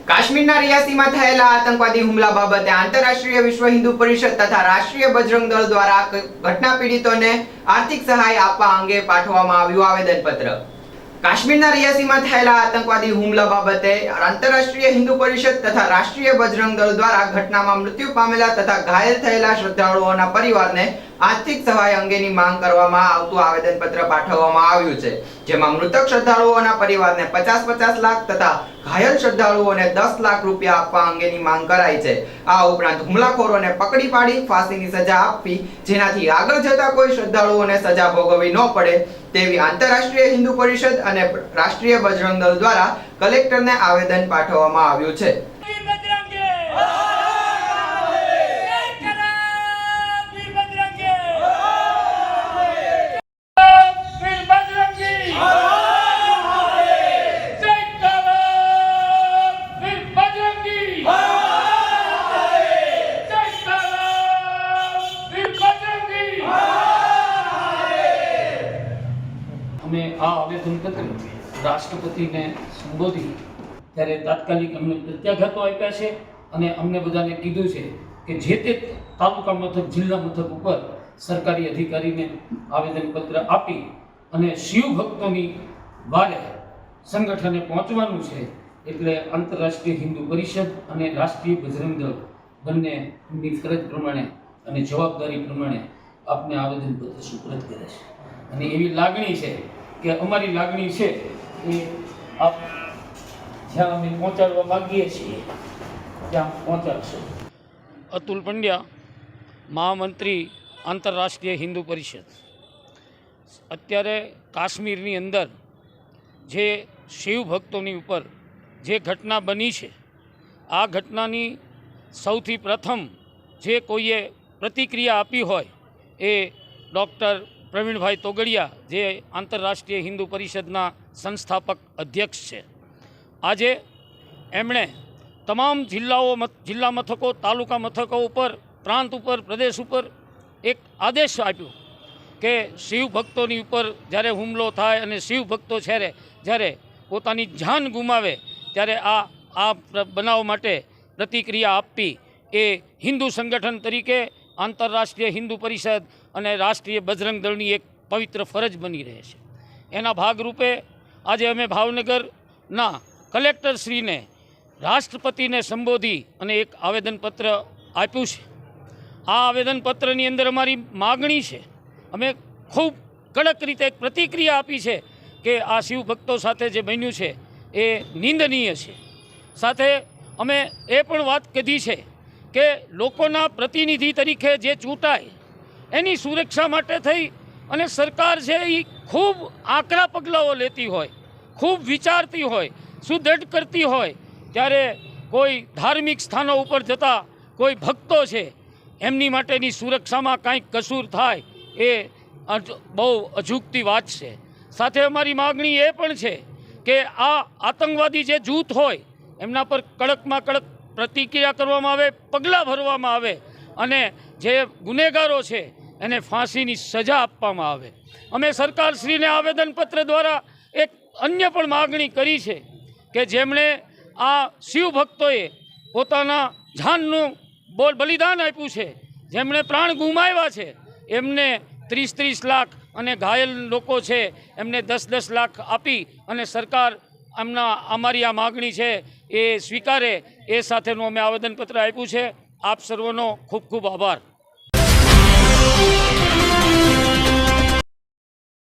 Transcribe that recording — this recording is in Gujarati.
કાશ્મીરના રિયાસીમાં થયેલા આતંકવાદી હુમલા બાબતે આંતરરાષ્ટ્રીય વિશ્વ હિન્દુ પરિષદ તથા રાષ્ટ્રીય બજરંગ દળ દ્વારા ઘટના પીડિતોને આર્થિક સહાય આપવા અંગે પાઠવવામાં આવ્યું આવેદનપત્ર। કાશ્મીરના રિયાસીમાં થયેલા આતંકવાદી હુમલા બાબતે આંતરરાષ્ટ્રીય હિન્દુ પરિષદ તથા રાષ્ટ્રીય બજરંગ દળ દ્વારા ઘટનામાં મૃત્યુ પામેલા તથા ઘાયલ થયેલા શ્રદ્ધાળુઓના પરિવારને આર્થિક સહાય અંગેની માંગ કરવામાં આવતું આવેદનપત્ર પાઠવવામાં આવ્યું છે, જેમાં મૃતક શ્રદ્ધાળુઓના પરિવારને 50-50 લાખ તથા ઘાયલ શ્રદ્ધાળુઓને 10 લાખ રૂપિયા આપવા અંગેની માંગ કરાઈ છે। આ ઉપરાંત હુમલાખોરોને પકડી પાડી ફાંસીની સજા આપવી, જેનાથી આગળ જતા કોઈ શ્રદ્ધાળુઓને સજા ભોગવવી ન પડે તેવી આંતરરાષ્ટ્રીય હિન્દુ પરિષદ અને રાષ્ટ્રીય બજરંગ દળ દ્વારા કલેક્ટરને આવેદન પાઠવવામાં આવ્યું છે। અમે આ આવેદનપત્ર રાષ્ટ્રપતિને સંબોધી ત્યારે તાત્કાલિક અમને પ્રત્યાઘાતો આપ્યા છે અને અમને બધાને કીધું છે કે જે તે તાલુકા મથક જિલ્લા મથક ઉપર સરકારી અધિકારીને આવેદનપત્ર આપી અને શિવ ભક્તોની વારે સંગઠને પહોંચવાનું છે। એટલે આંતરરાષ્ટ્રીય હિન્દુ પરિષદ અને રાષ્ટ્રીય બજરંગ દળ બંનેની ફરજ પ્રમાણે અને જવાબદારી પ્રમાણે આપને આવેદનપત્ર સુપરત કરે છે અને એવી લાગણી છે કે અમારી લાગણી છે એ આપ જ્યાં અમે પહોંચાડવા માગીએ છીએ ત્યાં પહોંચાડશો। અતુલ પંડ્યા, મહામંત્રી આંતરરાષ્ટ્રીય હિન્દુ પરિષદ। અત્યારે કાશ્મીરની અંદર જે શિવ ભક્તોની ઉપર જે ઘટના બની છે, આ ઘટનાની સૌથી પ્રથમ જે કોઈએ પ્રતિક્રિયા આપી હોય એ ડૉક્ટર પ્રવીણભાઈ તોગડિયા, જે આંતરરાષ્ટ્રીય હિન્દુ પરિષદના સંસ્થાપક અધ્યક્ષ છે। આજે એમણે તમામ જિલ્લા મથકો, તાલુકા મથકો ઉપર, પ્રાંત ઉપર, પ્રદેશ ઉપર એક આદેશ આપ્યો કે શિવ ભક્તોની ઉપર જ્યારે હુમલો થાય અને શિવ ભક્તો જ્યારે પોતાની જાન ગુમાવે ત્યારે આ બનાવ માટે પ્રતિક્રિયા આપવી એ હિન્દુ સંગઠન તરીકે આંતરરાષ્ટ્રીય હિન્દુ પરિષદ અને રાષ્ટ્રીય બજરંગ દળની એક પવિત્ર ફરજ બની રહે છે। એના ભાગરૂપે આજે અમે ભાવનગરના કલેક્ટરશ્રીને રાષ્ટ્રપતિને સંબોધી અને એક આવેદનપત્ર આપ્યું છે। આ આવેદનપત્રની અંદર અમારી માગણી છે, અમે ખૂબ કડક રીતે એક પ્રતિક્રિયા આપી છે કે આ શિવ ભક્તો સાથે જે બન્યું છે એ નિંદનીય છે। સાથે અમે એ પણ વાત કીધી છે કે લોકોના પ્રતિનિધિ તરીકે જે ચૂંટાય એની સુરક્ષા માટે થઈ અને સરકાર છે એ ખૂબ આકરા પગલાઓ લેતી હોય, ખૂબ વિચારતી હોય, સુદૃઢ કરતી હોય, ત્યારે કોઈ ધાર્મિક સ્થાનો ઉપર જતા કોઈ ભક્તો છે એમની માટેની સુરક્ષામાં કાંઈક કસૂર થાય એ બહુ અજુગતી વાત છે। સાથે અમારી માગણી એ પણ છે કે આ આતંકવાદી જે જૂથ હોય એમના પર કડકમાં કડક પ્રતિક્રિયા કરવામાં આવે, પગલાં ભરવામાં આવે અને જે ગુનેગારો છે એને ફાંસીની સજા આપવામાં આવે। અમે સરકારશ્રીને આવેદનપત્ર દ્વારા એક અન્ય પણ માગણી કરી છે કે જેમણે આ શિવ ભક્તોએ પોતાના જાનનું બલિદાન આપ્યું છે, જેમણે પ્રાણ ગુમાવ્યા છે, એમને 30-30 લાખ અને ઘાયલ લોકો છે એમને 10-10 લાખ આપી અને સરકાર અમારી આ માગણી છે એ સ્વીકારે એ સાથેનું અમે આવેદનપત્ર આપ્યું છે। આપ સર્વનો ખૂબ ખૂબ આભાર।